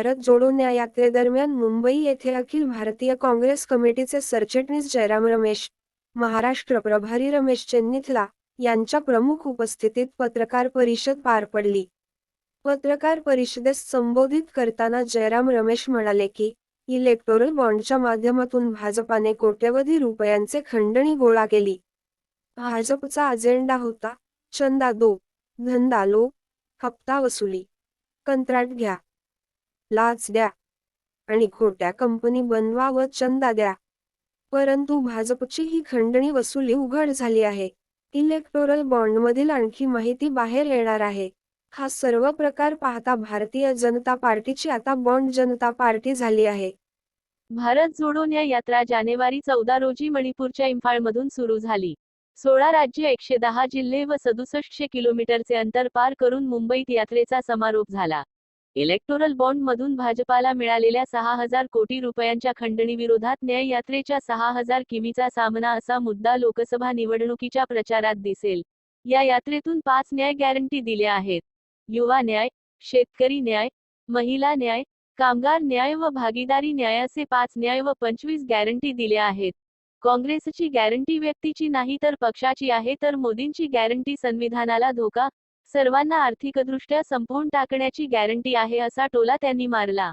भारत जोडो न्याय यात्रेदरम्यान मुंबई येथे अखिल भारतीय काँग्रेस कमिटीचे सरचिटणीस जयराम रमेश, महाराष्ट्र प्रभारी रमेश चेन्निथला यांच्या प्रमुख उपस्थितीत पत्रकार परिषद पार पडली. पत्रकार परिषदेस संबोधित करताना जयराम रमेश म्हणाले की, इलेक्टोरल बॉन्डच्या माध्यमातून भाजपाने कोट्यवधी रुपयांचे खंडणी गोळा केली. भाजपचा अजेंडा होता, चंदा दो, धंदा लो, हप्ता वसुली, कंत्राट घ्या, लाच द्या आणि खोट्या कंपनी बनवा व चंदा द्या. परंतु भाजपची ही खंडणी वसुली उघड झाली आहे. इलेक्टोरल बॉन्डमधील आणखी माहिती बाहेर येणार आहे. हा सर्व प्रकार पाहता भारतीय जनता पार्टीची आता बॉन्ड जनता पार्टी झाली आहे. भारत जोडो न्याय यात्रा जानेवारी 14 रोजी मणिपूरच्या इम्फाळमधून सुरू झाली. 16 राज्य 110 जिल्हे व 6700 किलोमीटरचे अंतर पार करून मुंबईत यात्रेचा समारोप झाला. इलेक्टोरल बॉन्ड मधून भाजपाला मिळालेल्या 6000 कोटी रुपयांच्या खंडणीविरोधात न्याय यात्रेच्या 6000 किमीचा सामना असा मुद्दा लोकसभा निवडणुकीच्या प्रचारात दिसेल. या यात्रेतून 5 न्याय गॅरंटी दिल्या आहेत. युवा न्याय, शेतकरी न्याय, महिला न्याय, कामगार न्याय व भागीदारी न्याय असे 5 न्याय व 25 गॅरंटी दिल्या आहेत. काँग्रेसची गॅरंटी व्यक्तीची नाही तर पक्षाची आहे, तर मोदींची गॅरंटी संविधानाला धोका, सर्वांना आर्थिकदृष्ट्या संपवून टाकण्याची गॅरंटी आहे असा टोला त्यांनी मारला.